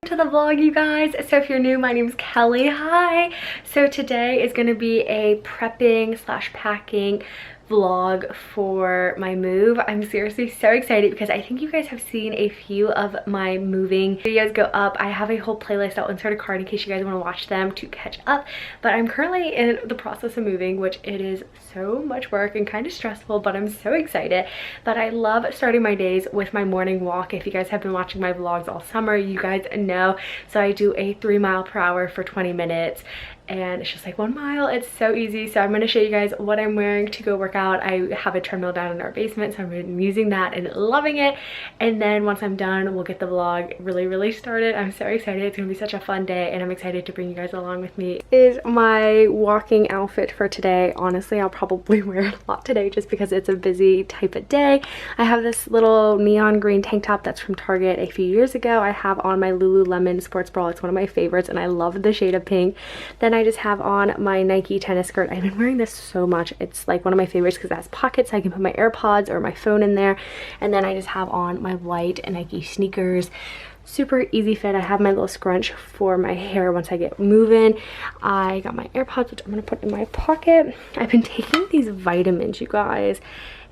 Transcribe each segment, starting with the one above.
to the vlog, you guys. So if you're new, my name's Kelly. Hi. So today is going to be a prepping slash packing vlog for my move. I'm seriously so excited because I think you guys have seen a few of my moving videos go up. I have a whole playlist. I'll insert a card in case you guys want to watch them to catch up. But I'm currently in the process of moving, which it is so much work and kind of stressful, but I'm so excited. But I love starting my days with my morning walk. If you guys have been watching my vlogs all summer, you guys know. So I do a 3 mile per hour for 20 minutes. And it's just like 1 mile. It's so easy. So I'm going to show you guys what I'm wearing to go work out. I have a treadmill down in our basement, so I'm using that and loving it. And then once I'm done, we'll get the vlog really started. I'm so excited. It's going to be such a fun day, and I'm excited to bring you guys along with me. This is my walking outfit for today. Honestly, I'll probably wear it a lot today just because it's a busy type of day. I have this little neon green tank top that's from Target a few years ago. I have on my Lululemon sports bra. It's one of my favorites, and I love the shade of pink. Then I just have on my Nike tennis skirt. I've been wearing this so much. It's like one of my favorites because it has pockets so I can put my AirPods or my phone in there. And then I just have on my white Nike sneakers. Super easy fit. I have my little scrunch for my hair once I get moving. I got my AirPods, which I'm going to put in my pocket. I've been taking these vitamins, you guys,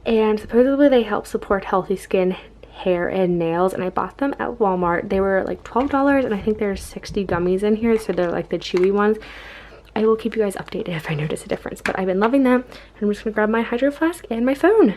and supposedly they help support healthy skin, hair, and nails, and I bought them at Walmart. They were like $12, and I think there's 60 gummies in here, so they're like the chewy ones. I will keep you guys updated if I notice a difference, but I've been loving them. I'm just gonna grab my hydro flask and my phone.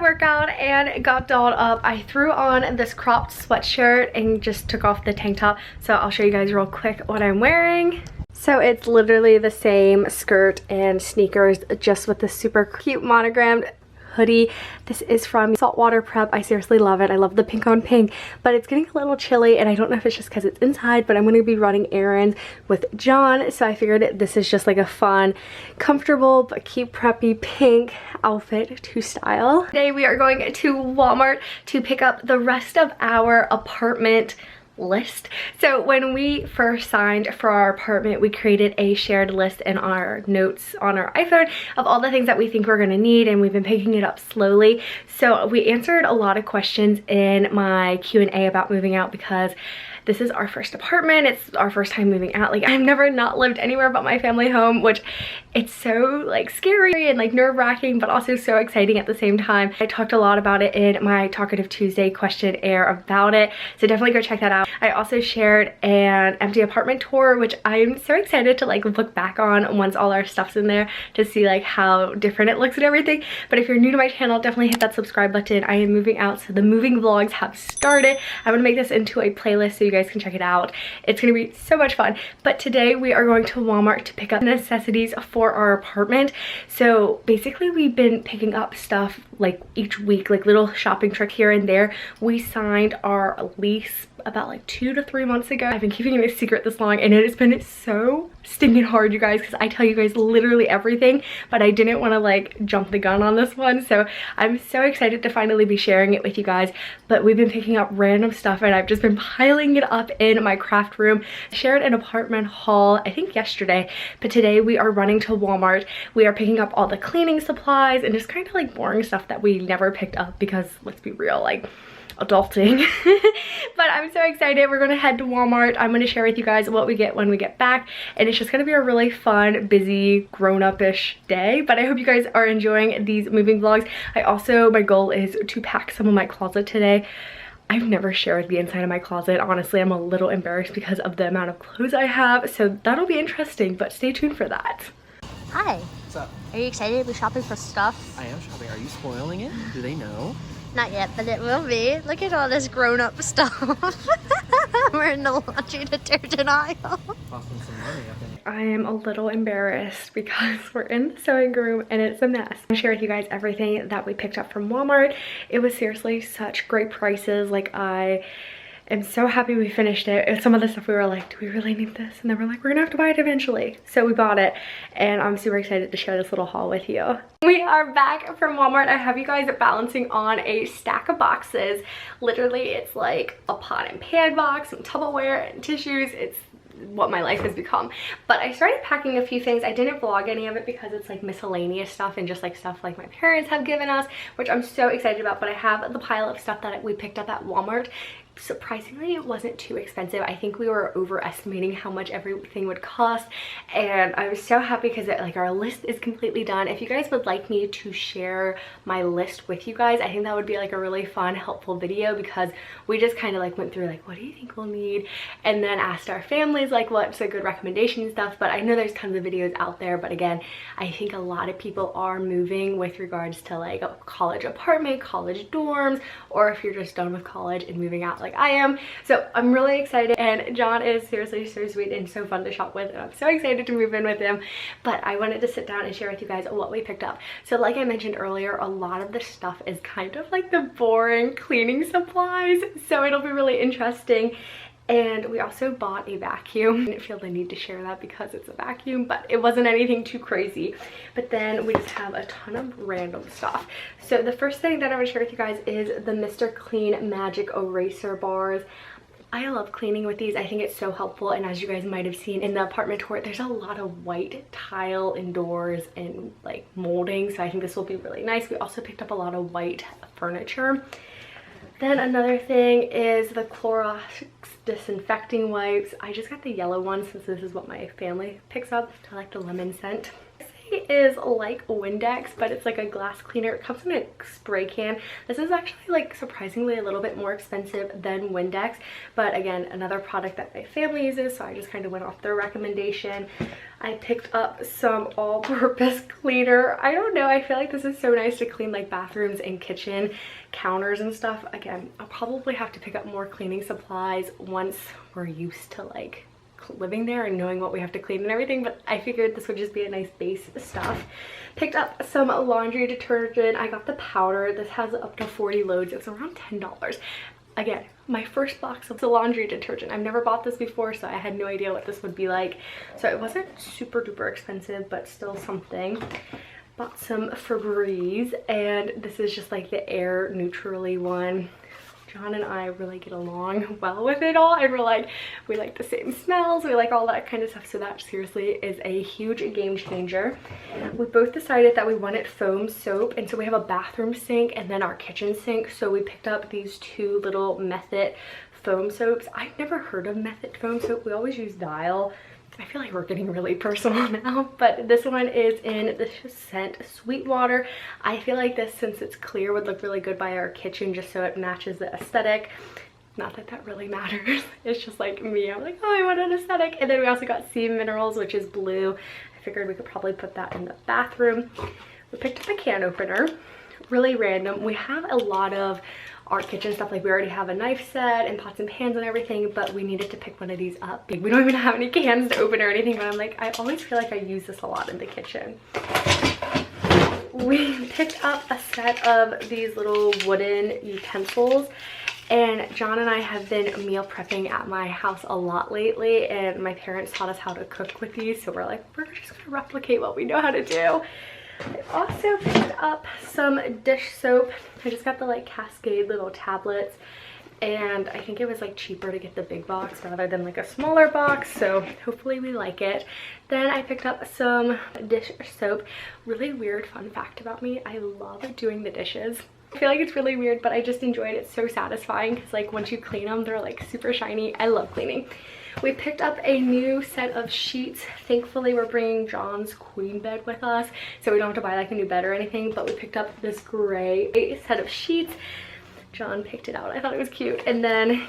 Workout and got dolled up. I threw on this cropped sweatshirt and just took off the tank top, so I'll show you guys real quick what I'm wearing. So it's literally the same skirt and sneakers, just with the super cute monogrammed hoodie. This is from Saltwater Prep. I seriously love it. I love the pink on pink, but it's getting a little chilly, and I don't know if it's just because it's inside, but I'm going to be running errands with John, so I figured this is just like a fun, comfortable, but cute preppy pink outfit to style. Today we are going to Walmart to pick up the rest of our apartment list. So when we first signed for our apartment, we created a shared list in our notes on our iPhone of all the things that we think we're going to need, and we've been picking it up slowly. So we answered a lot of questions in my Q&A about moving out because this is our first apartment. It's our first time moving out. Like, I've never not lived anywhere but my family home, which it's so like scary and like nerve-wracking, but also so exciting at the same time. I talked a lot about it in my Talkative Tuesday questionnaire about it, so definitely go check that out. I also shared an empty apartment tour, which I'm so excited to like look back on once all our stuff's in there to see like how different it looks and everything. But if you're new to my channel, definitely hit that subscribe button. I am moving out, so the moving vlogs have started. I'm gonna make this into a playlist so you guys can check it out. It's gonna be so much fun. But today we are going to Walmart to pick up necessities for our apartment. So basically we've been picking up stuff like each week, like little shopping trip here and there. We signed our lease about like 2 to 3 months ago. I've been keeping it a secret this long, and it has been so stinking hard, you guys, because I tell you guys literally everything, but I didn't want to like jump the gun on this one. So I'm so excited to finally be sharing it with you guys. But we've been picking up random stuff, and I've just been piling it up in my craft room. I shared an apartment haul, I think yesterday, but today we are running to Walmart. We are picking up all the cleaning supplies and just kind of like boring stuff that we never picked up because, let's be real, like adulting. But I'm so excited. We're gonna head to Walmart. I'm gonna share with you guys what we get when we get back, and it's just gonna be a really fun, busy, grown-up-ish day. But I hope you guys are enjoying these moving vlogs. My goal is to pack some of my closet today. I've never shared the inside of my closet. Honestly, I'm a little embarrassed because of the amount of clothes I have, so that'll be interesting, but stay tuned for that. Hi. What's up? Are you excited to be shopping for stuff? I am shopping. Are you spoiling it? Do they know? Not yet, but it will be. Look at all this grown-up stuff. We're in the laundry detergent aisle. Tossing some money up in. I am a little embarrassed because we're in the sewing room and it's a mess. I'll share with you guys everything that we picked up from Walmart. It was seriously such great prices. Like, I I'm so happy we finished it. Some of the stuff we were like, do we really need this? And then we're like, we're gonna have to buy it eventually. So we bought it, and I'm super excited to share this little haul with you. We are back from Walmart. I have you guys balancing on a stack of boxes. Literally, it's like a pot and pan box, some Tupperware and tissues. It's what my life has become. But I started packing a few things. I didn't vlog any of it because it's like miscellaneous stuff and just like stuff like my parents have given us, which I'm so excited about. But I have the pile of stuff that we picked up at Walmart. Surprisingly, it wasn't too expensive. I think we were overestimating how much everything would cost, and I was so happy because like our list is completely done. If you guys would like me to share my list with you guys, I think that would be like a really fun, helpful video, because we just kind of like went through like, what do you think we'll need, and then asked our families like what's a good recommendation and stuff. But I know there's tons of videos out there, but again, I think a lot of people are moving with regards to like a college apartment, college dorms, or if you're just done with college and moving out like I am. So I'm really excited, and John is seriously so sweet and so fun to shop with, and I'm so excited to move in with him. But I wanted to sit down and share with you guys what we picked up. So like I mentioned earlier, a lot of the stuff is kind of like the boring cleaning supplies, so it'll be really interesting. And we also bought a vacuum. I didn't feel the need to share that because it's a vacuum, but it wasn't anything too crazy. But then we just have a ton of random stuff. So the first thing that I want to share with you guys is the Mr. Clean Magic Eraser Bars. I love cleaning with these. I think it's so helpful, and as you guys might have seen in the apartment tour, there's a lot of white tile indoors and like molding, so I think this will be really nice. We also picked up a lot of white furniture. Then another thing is the Clorox disinfecting wipes. I just got the yellow one since this is what my family picks up. I like the lemon scent. This is like Windex, but it's like a glass cleaner. It comes in a spray can. This is actually like surprisingly a little bit more expensive than Windex, but again, another product that my family uses, so I just kind of went off their recommendation. I picked up some all-purpose cleaner. I don't know, I feel like this is so nice to clean like bathrooms and kitchen counters and stuff. Again, I'll probably have to pick up more cleaning supplies once we're used to like living there and knowing what we have to clean and everything, but I figured this would just be a nice base stuff. Picked up some laundry detergent. I got the powder. This has up to 40 loads. It was around $10. Again, my first box of the laundry detergent. I've never bought this before, so I had no idea what this would be like. So it wasn't super duper expensive, but still something. Bought some Febreze, and this is just like the air neutrally one. John and I really get along well with it all, and we like the same smells, we like all that kind of stuff, so that seriously is a huge game changer. We both decided that we wanted foam soap, and so we have a bathroom sink and then our kitchen sink, so we picked up these two little Method foam soaps. I've never heard of Method foam soap. We always use Dial. I feel like we're getting really personal now, but this one is in the scent Sweetwater. I feel like this, since it's clear, would look really good by our kitchen just so it matches the aesthetic. Not that that really matters. It's just like me. I'm like, oh, I want an aesthetic. And then we also got Sea Minerals, which is blue. I figured we could probably put that in the bathroom. We picked up a can opener. Really random. We have a lot of our kitchen stuff, like we already have a knife set and pots and pans and everything, but we needed to pick one of these up. We don't even have any cans to open or anything, but I'm like, I always feel like I use this a lot in the kitchen. We picked up a set of these little wooden utensils, and John and I have been meal prepping at my house a lot lately, and my parents taught us how to cook with these, so we're like, we're just gonna replicate what we know how to do. I also picked up some dish soap. I just got the like Cascade little tablets, and I think it was like cheaper to get the big box rather than like a smaller box, so hopefully we like it. Then I picked up some dish soap. Really weird fun fact about me, I love doing the dishes. I feel like it's really weird, but I just enjoy it. It's so satisfying because like once you clean them, they're like super shiny. I love cleaning. We picked up a new set of sheets. Thankfully, we're bringing John's queen bed with us, so we don't have to buy like a new bed or anything, but we picked up this gray set of sheets. John picked it out. I thought it was cute. And then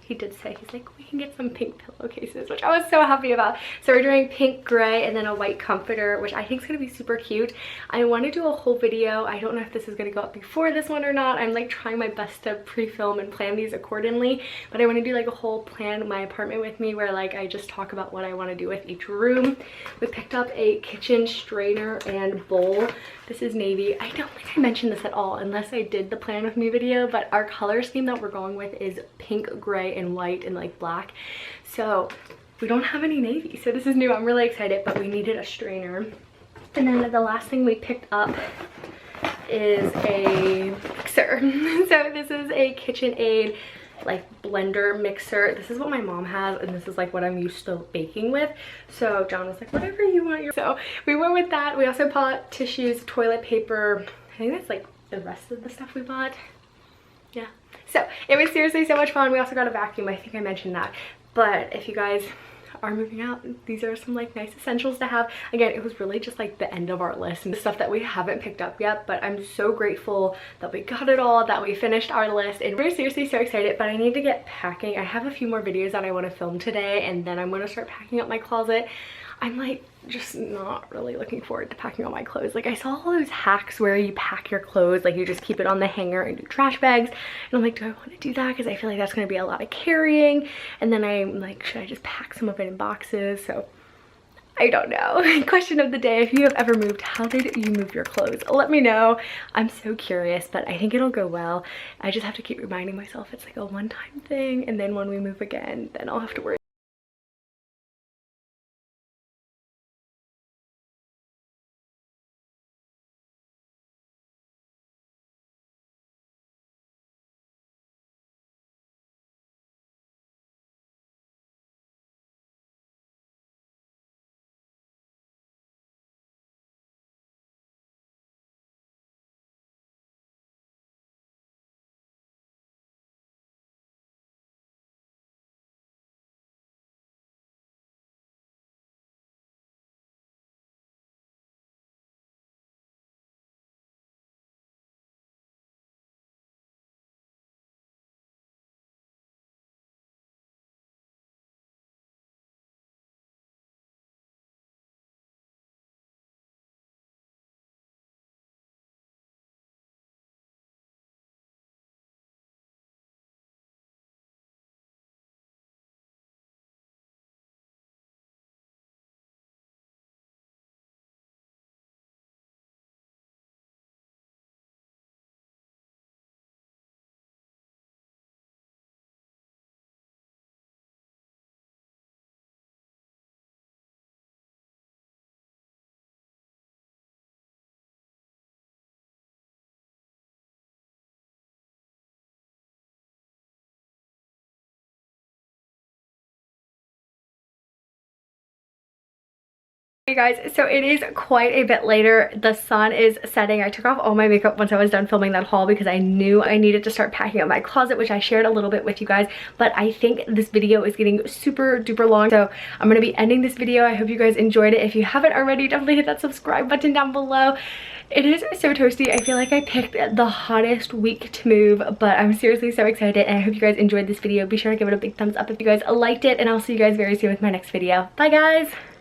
he did say, he's like, we can get some pink pillowcases, which I was so happy about. So we're doing pink, gray, and then a white comforter, which I think is going to be super cute. I want to do a whole video. I don't know if this is going to go up before this one or not. I'm like trying my best to pre-film and plan these accordingly, but I want to do like a whole plan my apartment with me where like I just talk about what I want to do with each room. We picked up a kitchen strainer and bowl. This is navy. I don't think I mentioned this at all unless I did the plan with me video, but our color scheme that we're going with is pink, gray, and white, and like black. So we don't have any navy, so this is new. I'm really excited, but we needed a strainer. And then the last thing we picked up is a mixer. So this is a KitchenAid like blender mixer. This is what my mom has, and this is like what I'm used to baking with. So John was like, whatever you want. So we went with that. We also bought tissues, toilet paper. I think that's like the rest of the stuff we bought. Yeah, so it was seriously so much fun. We also got a vacuum. I think I mentioned that. But if you guys are moving out, these are some like nice essentials to have. Again, it was really just like the end of our list and the stuff that we haven't picked up yet, but I'm so grateful that we got it all, that we finished our list, and we're seriously so excited. But I need to get packing. I have a few more videos that I want to film today, and then I'm going to start packing up my closet. I'm like just not really looking forward to packing all my clothes. Like I saw all those hacks where you pack your clothes, like you just keep it on the hanger and do trash bags, and I'm like, do I want to do that? Because I feel like that's going to be a lot of carrying, and then I'm like, should I just pack some of it in boxes? So I don't know. Question of the day: if you have ever moved, how did you move your clothes? Let me know. I'm so curious, but I think it'll go well. I just have to keep reminding myself it's like a one-time thing, and then when we move again, then I'll have to worry. Hey guys, so it is quite a bit later. The sun is setting. I took off all my makeup once I was done filming that haul because I knew I needed to start packing up my closet, which I shared a little bit with you guys, but I think this video is getting super duper long, so I'm gonna be ending this video. I hope you guys enjoyed it. If you haven't already, definitely hit that subscribe button down below. It is so toasty. I feel like I picked the hottest week to move, but I'm seriously so excited, and I hope you guys enjoyed this video. Be sure to give it a big thumbs up if you guys liked it, and I'll see you guys very soon with my next video. Bye guys!